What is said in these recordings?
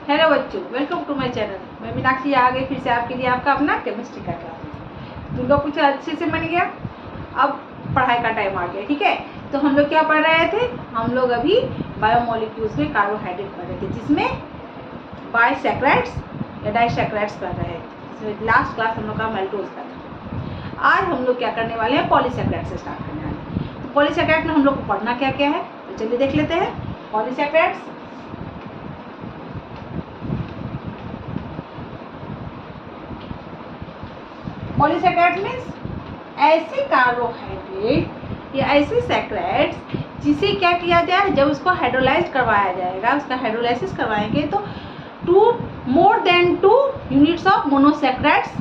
Hello बच्चों, welcome to my channel. मैं मीनाक्षी आ गई फिर से आपके लिए आपका अपना केमिस्ट्री का क्लास। तुम लोग कुछ अच्छे से बन गया। अब पढ़ाई का टाइम आ गया, ठीक है। तो हम लोग क्या पढ़ रहे थे? हम लोग अभी बायोमोलिक्यूल्स में कार्बोहाइड्रेट पढ़ रहे थे, जिसमें बाइसैकराइड्स या डाइसैकराइड्स पढ़ रहे थे। लास्ट क्लास हम लोग का मेल्टोज का था। आज हम लोग क्या करने वाले हैं? पॉलीसैकराइड से स्टार्ट करने वाले हैं। तो पॉलीसैकराइड में हम लोग को पढ़ना क्या क्या है, तो चलिए देख लेते हैं। पॉलीसैकराइड्स पॉलीसैकराइड्स मीन्स ऐसे कार्बोहाइड्रेट या ऐसे सैकराइड्स जिसे क्या किया जाए, जब उसको हाइड्रोलाइज करवाया जाएगा, उसका हाइड्रोलाइसिस करवाएंगे तो 2 more than 2 units of monosaccharides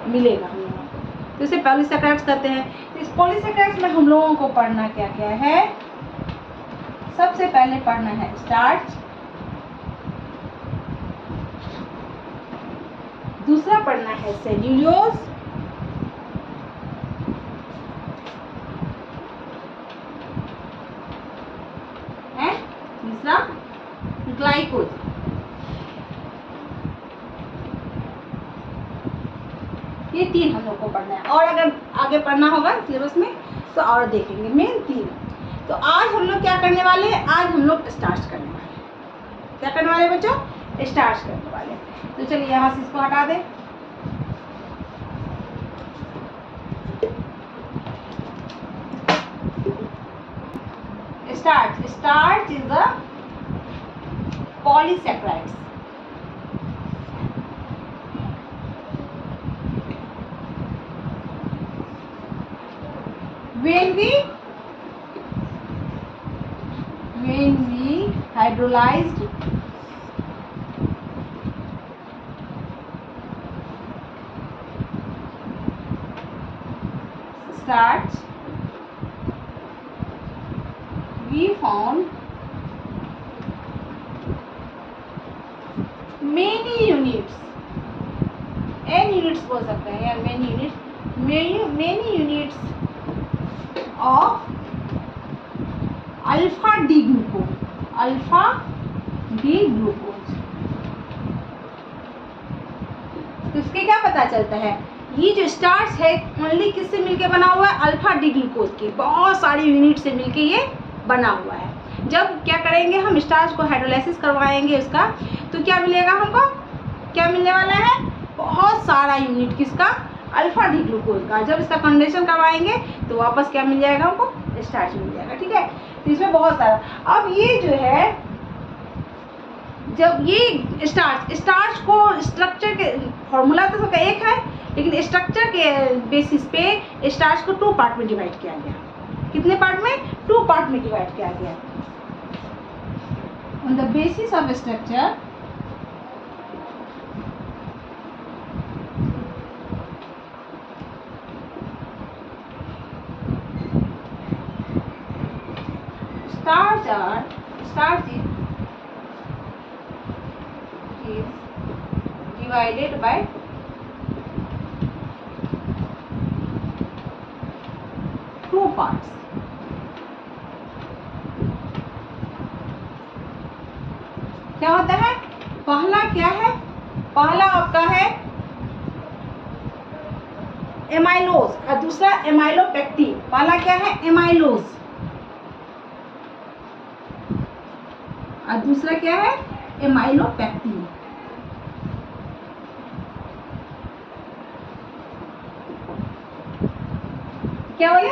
मिलेगा हम लोगों को। तो इसे पॉलीसैकराइड्स कहते हैं। इस पॉलीसैकराइड्स में हम लोगों को पढ़ना क्या क्या है? सबसे पहले पढ़ना है स्टार्च, दूसरा पढ़ना है सेल्यूलोज, तीसरा ग्लाइकोज। ये 3 हम लोग को पढ़ना है, और अगर आगे पढ़ना होगा सिलेबस में तो और देखेंगे। मेन 3। तो आज हम लोग क्या करने वाले हैं? आज हम लोग स्टार्च करने वाले हैं। क्या करने वाले बच्चों? स्टार्च करने वाले हैं। तो चलिए यहाँ से इसको हटा दें। Starch is a polysaccharides. When we hydrolyzed starch, we found many units, n units बोल सकते हैं, या many units of alpha D glucose. तो इसके क्या पता चलता है? ये जो स्टार्च है ओनली किससे मिलके बना हुआ है? अल्फा डी ग्लूकोज के बहुत सारी यूनिट से मिलके ये बना हुआ है। जब क्या करेंगे हम? स्टार्च को हाइड्रोलाइसिस करवाएंगे उसका, तो क्या मिलेगा हमको? क्या मिलने वाला है? बहुत सारा यूनिट किसका? अल्फा डी ग्लूकोज का। जब इसका कंडेंसेशन करवाएंगे तो वापस क्या मिल जाएगा हमको? स्टार्च मिल जाएगा, ठीक है। तो इसमें बहुत सारा। अब ये जो है, जब ये स्टार्च को स्ट्रक्चर के फॉर्मूला तो सबका एक है, लेकिन स्ट्रक्चर के बेसिस पे स्टार्च को 2 पार्ट में डिवाइड किया गया। कितने पार्ट में? 2 पार्ट में डिवाइड किया गया। On the basis of structure starch is divided by 2 parts. क्या होता है? पहला क्या है? पहला आपका है एमाइलोज और दूसरा एमाइलोपेक्टिन। पहला क्या है? एमाइलोज, और दूसरा क्या है? एमाइलोपेक्टिन। क्या बोले?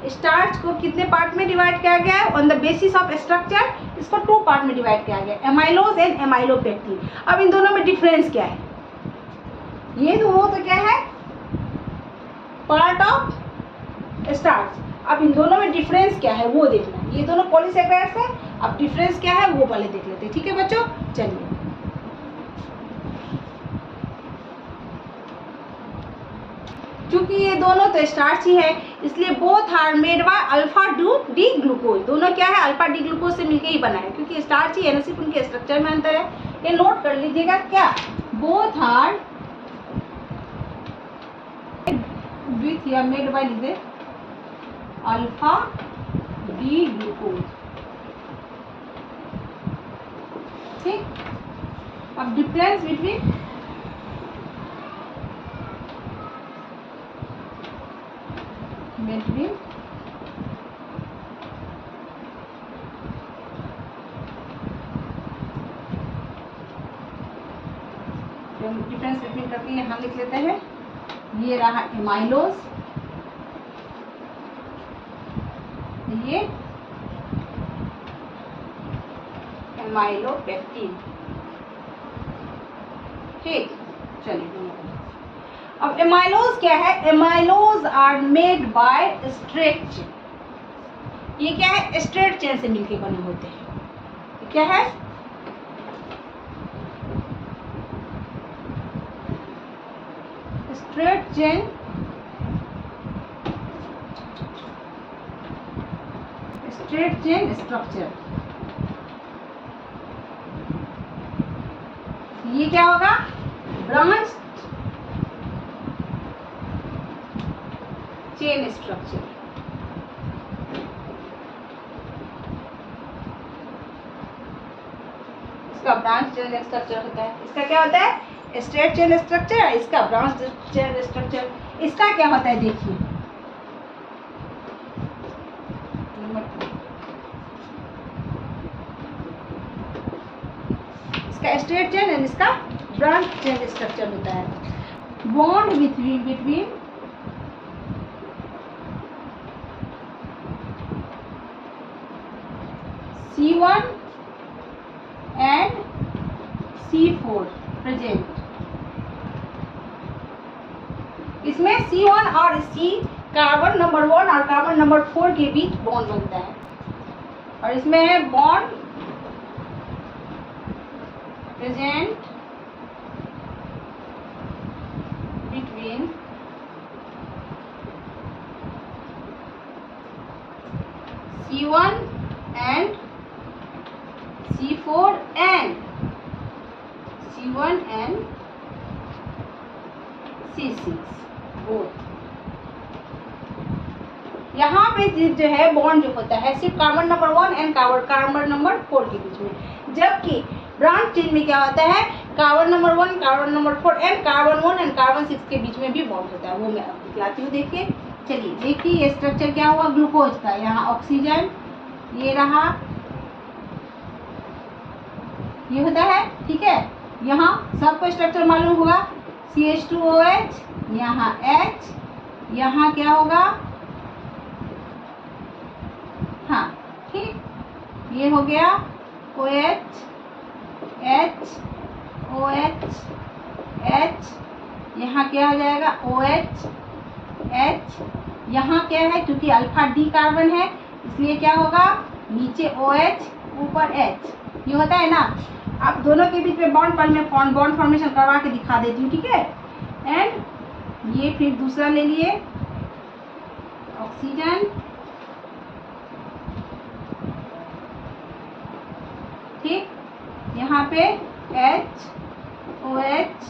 स्टार्च को कितने पार्ट में डिवाइड किया गया है? On the basis of structure इसको 2 पार्ट में डिवाइड किया गया, एमाइलोज एंड एमाइलोपेक्टिन। अब इन दोनों में डिफरेंस क्या है? ये दोनों तो क्या है? Part of starch. अब इन दोनों में डिफरेंस क्या है वो देखना। ये दोनों पॉलीसैकराइड्स है, अब डिफरेंस क्या है वो पहले देख लेते हैं, ठीक है बच्चों। चलिए, क्योंकि ये दोनों तो स्टार्च ही है, इसलिए both are made by alpha D glucose. दोनों क्या है? अल्फा डी ग्लूकोज से मिलके ही बना है, क्योंकि स्टार्च ही है ना, सिर्फ उनके स्ट्रक्चर में अंतर है। ये नोट कर लीजिएगा। क्या? बोथ आर विथ या मेड बाय लिखे अल्फा डी ग्लूकोज, ठीक। अब डिफरेंस बिटवीन डिफरेंस बिटवीन करके यहाँ लिख लेते हैं। ये रहा एमाइलोज, ये एमाइलोपेक्टिन। ठीक, चलिए अब एमाइलोज क्या है? Amylose are made by straight chain. ये क्या है? स्ट्रेट चेन से मिलके बने होते हैं। क्या है? Straight chain structure. ये क्या होगा? Branch chain structure. इसका ब्रांच चेन स्ट्रक्चर होता है। इसका क्या होता है? Straight chain structure. इसका ब्रांच चेन स्ट्रक्चर। इसका क्या होता है? देखिए, इसका स्ट्रेट चेन एंड इसका ब्रांच चेन स्ट्रक्चर होता है। Bond between C1 and C4 present. इसमें C1 और C कार्बन नंबर 1 और कार्बन नंबर 4 के बीच बॉन्ड बनता है। और इसमें है bond present between C1 and C4 and C1 and C6 both. यहाँ पे जो है बॉन्ड जो होता है सिर्फ carbon number 1 and carbon number 4 के बीच में, जबकि ब्रांच चेन में क्या होता है? Carbon number 1, carbon number 4 and carbon 1 and carbon 6 के बीच में भी बॉन्ड होता है। वो मैं अब दिखलाती हूँ। देखिए, चलिए देखिए ये स्ट्रक्चर क्या हुआ ग्लूकोज का। यहाँ ऑक्सीजन, ये रहा, ये होता है। ठीक है, यहाँ सबको स्ट्रक्चर मालूम होगा। CH2OH, यहाँ H, यहाँ क्या होगा? हाँ, ठीक, ये हो गया OH, H, OH, H, यहाँ क्या हो जाएगा? OH, H, यहाँ क्या है? क्योंकि अल्फा डी कार्बन है इसलिए क्या होगा? नीचे OH ऊपर H, ये होता है ना। अब दोनों के बीच में बॉन्ड फॉर्मेशन करवा के दिखा देती हूँ। ठीक है, एंड ये फिर दूसरा ले लिए ऑक्सीजन, ठीक, यहाँ पे H, OH,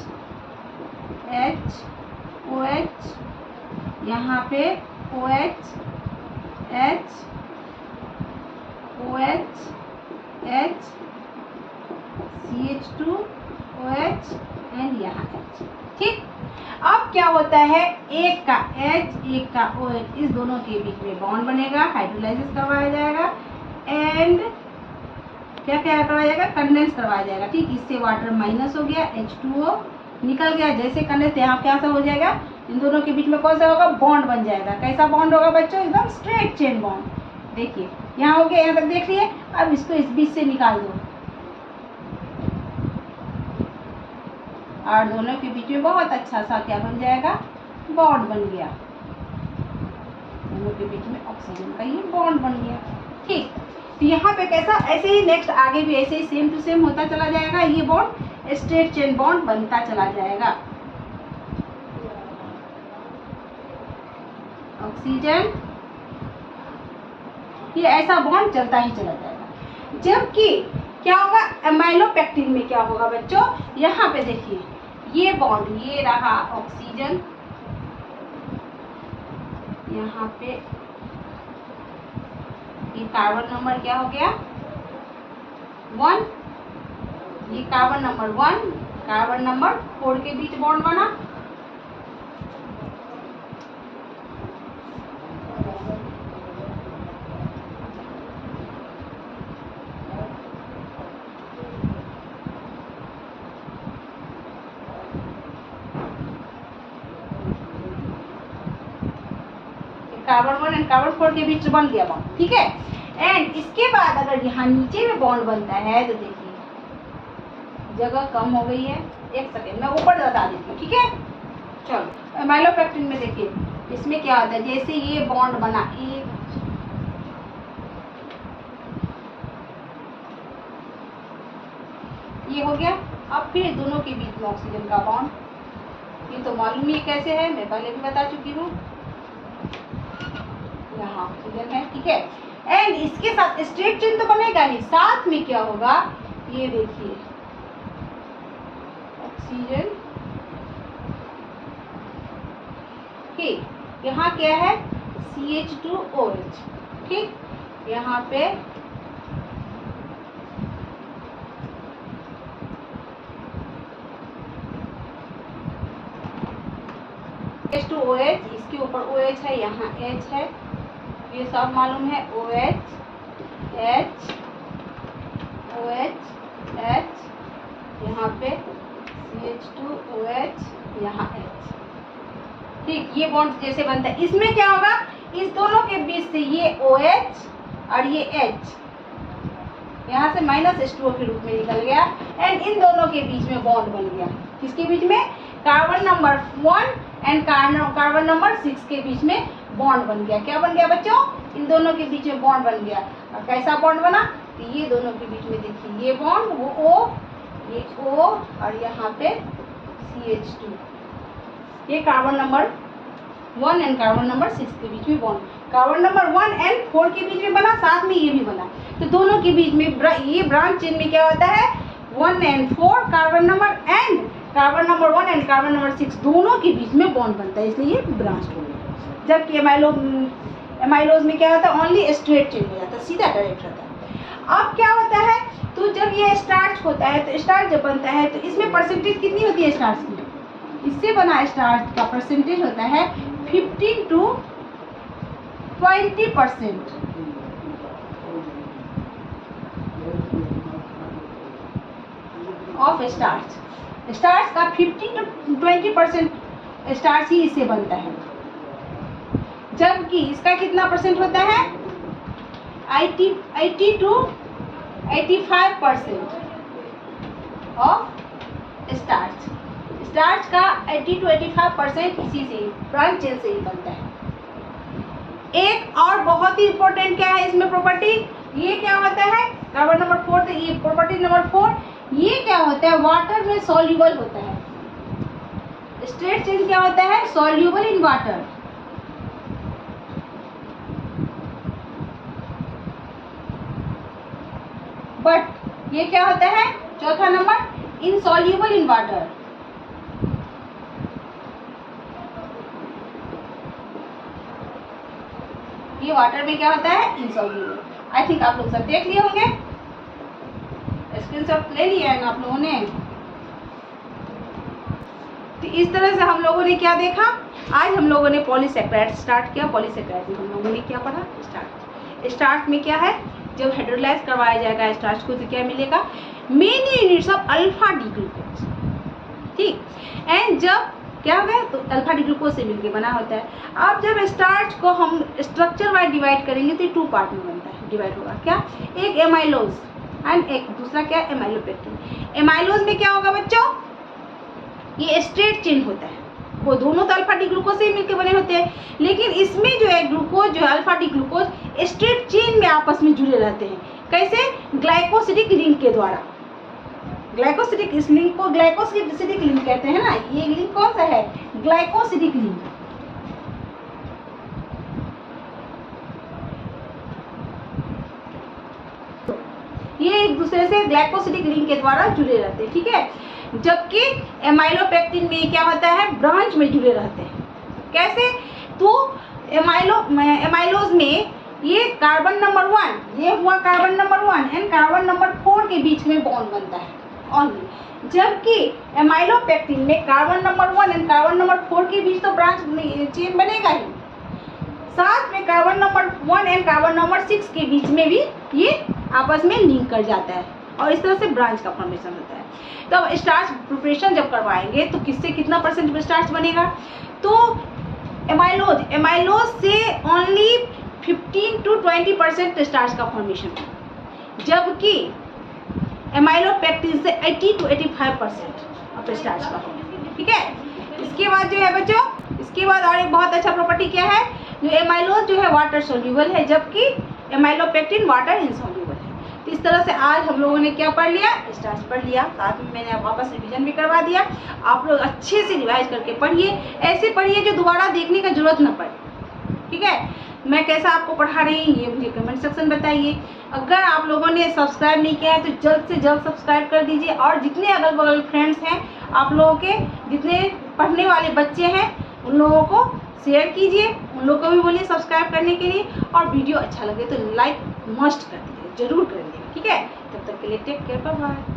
H, OH, यहाँ पे OH, H, OH, H, CH2OH and यहाँ H। ठीक, अब क्या होता है? एक का H, एक का OH, इस दोनों के बीच में बॉन्ड बनेगा, हाइड्रोलाइसिस करवाया जाएगा एंड क्या क्या करवाया जाएगा? कंडेंस करवाया जाएगा। ठीक, इससे वाटर माइनस हो गया, H2O निकल गया। जैसे कंडेंस यहाँ क्या सा हो जाएगा? इन दोनों के बीच में कौन सा होगा? बॉन्ड बन जाएगा। कैसा बॉन्ड होगा बच्चों? एकदम स्ट्रेट चेन बॉन्ड। देखिए यहाँ हो गया, यहाँ तक देख लिए। अब इसको इस बीच से निकाल दो और दोनों के बीच में बहुत अच्छा सा क्या बन जाएगा? बॉन्ड बन गया। दोनों के बीच में ऑक्सीजन का ये बॉन्ड बन गया। ठीक, तो यहाँ पे कैसा? ऐसे ही नेक्स्ट आगे भी ऐसे ही सेम टू सेम होता चला जाएगा। ये बॉन्ड स्ट्रेट चेन बॉन्ड बनता चला जाएगा। ऑक्सीजन, ये ऐसा बॉन्ड चलता ही चला जाएगा। जबकि क्या होगा? एमाइलोपेक्टिन में क्या होगा बच्चों? यहाँ पे देखिए, ये बॉन्ड, ये रहा ऑक्सीजन, यहाँ पे ये कार्बन नंबर क्या हो गया? 1, ये कार्बन नंबर 1 कार्बन नंबर 4 के बीच बॉन्ड बना। कार्बन 1 एंड कार्बन 4 के बीच बन गया बॉन्ड, ठीक है। एंड इसके बाद अगर यहाँ नीचे में बॉन्ड बनता है तो देखिए जगह कम हो गई है, एक सेकेंड मैं ऊपर बता देती हूँ, ठीक है। चलो एमाइलोपेक्टिन में देखिए इसमें क्या होता है, जैसे ये बॉन्ड बना एक, ये हो गया। अब फिर दोनों के बीच में ऑक्सीजन का बॉन्ड, ये तो मालूम ही कैसे है, मैं पहले भी बता चुकी हूँ। यहाँ ऑक्सीजन है, ठीक है। एंड इसके साथ स्ट्रेट चेन तो बनेगा ही, साथ में क्या होगा ये देखिए ऑक्सीजन, ठीक। यहाँ क्या है CH2OH, ठीक। यहाँ पे H2OH, इसके ऊपर OH है, यहाँ H है, ये सब मालूम है। OH H OH H, यहाँ पे CH2OH, यहाँ H, ठीक। ये बॉन्ड जैसे बनता है, इसमें क्या होगा, इस दोनों के बीच से ये OH और ये H यहाँ से -H2O के रूप में निकल गया। एंड इन दोनों के बीच में बॉन्ड बन गया, किसके बीच में, carbon number 1 and carbon number 6 के बीच में बॉन्ड बन गया। क्या बन गया बच्चों, इन दोनों के बीच में बॉन्ड बन गया। और कैसा बॉन्ड बना, तो ये दोनों के बीच में देखिए ये बॉन्ड, वो O, ये O और यहाँ पे CH2, ये carbon number 1 and carbon number 6 के बीच में बॉन्ड, कार्बन नंबर 1 एंड 4 के बीच में बना, साथ में ये भी बना। तो दोनों के बीच में ये ब्रांच चेन में क्या होता है, 1 and 4 carbon number and carbon number 1 and carbon number 6 दोनों के बीच में बॉन्ड बनता है, इसलिए ये ब्रांच हो गया। जबकि एमाइलोज में क्या होता है, ओनली स्ट्रेट चेन हो जाता है, सीधा डायरेक्ट रहता है। अब क्या होता है, तो जब ये स्टार्च होता है, तो स्टार्च जब बनता है तो इसमें परसेंटेज कितनी होती है स्टार्च की, इससे बना स्टार्च का परसेंटेज होता है 15 to 20% ऑफ स्टार्च। स्टार्च का 15 to 20% स्टार्च ही इससे बनता है, जबकि इसका कितना परसेंट होता है, 80 to 85% ऑफ स्टार्च। स्टार्च का 80 to 85% इसी से ब्रांच चेन से ही बनता है। एक और बहुत ही इंपॉर्टेंट क्या है इसमें प्रॉपर्टी, ये क्या होता है, कार्बन नंबर 4, ये प्रॉपर्टी नंबर 4, ये क्या होता है, वाटर में सॉल्यूबल होता है। स्ट्रेट चेन क्या होता है, सॉल्यूबल इन वाटर। बट ये क्या होता है, चौथा नंबर, इनसॉल्यूबल इन वाटर। ये वाटर में क्या होता है, इनसॉल्यूबल। आई थिंक आप लोग सब देख लिए होंगे, स्क्रीनशॉट ले लिया है ना आप लोगों ने। तो इस तरह से हम लोगों ने क्या देखा, आज हम लोगों ने पॉलीसेकेराइड स्टार्ट किया। पॉलीसेकेराइड में हम लोगों ने क्या पढ़ा, स्टार्च। स्टार्च में क्या है, जब हाइड्रोलाइज करवाया जाएगा स्टार्च को तो क्या मिलेगा, many units of alpha D glucose, ठीक। एंड जब क्या होगा, तो अल्फा डी ग्लूकोज से मिलकर बना होता है। अब जब स्टार्च को हम स्ट्रक्चर वाइज डिवाइड करेंगे तो 2 पार्ट में बनता है, डिवाइड होगा क्या, एक एमाइलोज एंड एक दूसरा क्या, एमाइलोपेक्टिन। एमाइलोज में क्या होगा बच्चों, ये स्ट्रेट चेन होता है, वो दोनों तो अल्फा डी ग्लूकोज से ही मिलकर बने होते हैं, लेकिन इसमें जो है ग्लूकोज, जो alpha D glucose straight chain में आपस में जुड़े रहते हैं। कैसे, ग्लाइकोसिडिक लिंक के द्वारा। ग्लाइकोसिडिक, इस लिंक को ग्लाइकोसिडिक लिंक कहते हैं ना, ये लिंक कौन सा है, ग्लाइकोसिडिक लिंक। ये एक दूसरे से ग्लाइकोसिडिक लिंक के द्वारा जुड़े रहते हैं, ठीक है। जबकि एमाइलोपेक्टिन में क्या होता है, ब्रांच में जुड़े रहते हैं। कैसे, तो एमाइलोज में ये कार्बन नंबर 1, ये हुआ carbon number 1 and carbon number 4 के बीच में बॉन्ड बनता है, ओनली। जबकि एमाइलोपेक्टिन में carbon number 1 and carbon number 4 के बीच तो ब्रांच चेन बनेगा ही, साथ में carbon number 1 and carbon number 6 के बीच में भी ये आपस में लिंक कर जाता है और इस तरह से ब्रांच का फॉर्मेशन होता है। तो अब स्टार्च प्रिपरेशन जब करवाएंगे तो किससे कितना परसेंट स्टार्च बनेगा, तो एमाइलोज से ओनली 15 to 20% स्टार्च का फॉर्मेशन है, जबकि एमाइलोपेक्टिन से 80 to 85% ऑफ स्टार्च का फॉर्मेशन। ठीक है, इसके बाद जो है बच्चों, इसके बाद और एक बहुत अच्छा प्रॉपर्टी क्या है, जो एमाइलोज जो है वाटर सोल्यूबल है, जबकि एमाइलोपेक्टिन वाटर इनसोल्यूबल है। तो इस तरह से आज हम लोगों ने क्या पढ़ लिया, स्टार्च पढ़ लिया, साथ में मैंने वापस रिवीजन भी करवा दिया। आप लोग अच्छे से रिवाइज करके पढ़िए, ऐसे पढ़िए जो दोबारा देखने का जरूरत न पड़े। ठीक है, मैं कैसा आपको पढ़ा रही हूँ ये मुझे कमेंट सेक्शन बताइए। अगर आप लोगों ने सब्सक्राइब नहीं किया है तो जल्द से जल्द सब्सक्राइब कर दीजिए, और जितने अगल बगल फ्रेंड्स हैं आप लोगों के, जितने पढ़ने वाले बच्चे हैं उन लोगों को शेयर कीजिए, उन लोगों को भी बोलिए सब्सक्राइब करने के लिए, और वीडियो अच्छा लगे तो लाइक मस्ट कर दीजिए, जरूर कर दीजिए। ठीक है, तब तक के लिए टेक केयर, बाय बाय।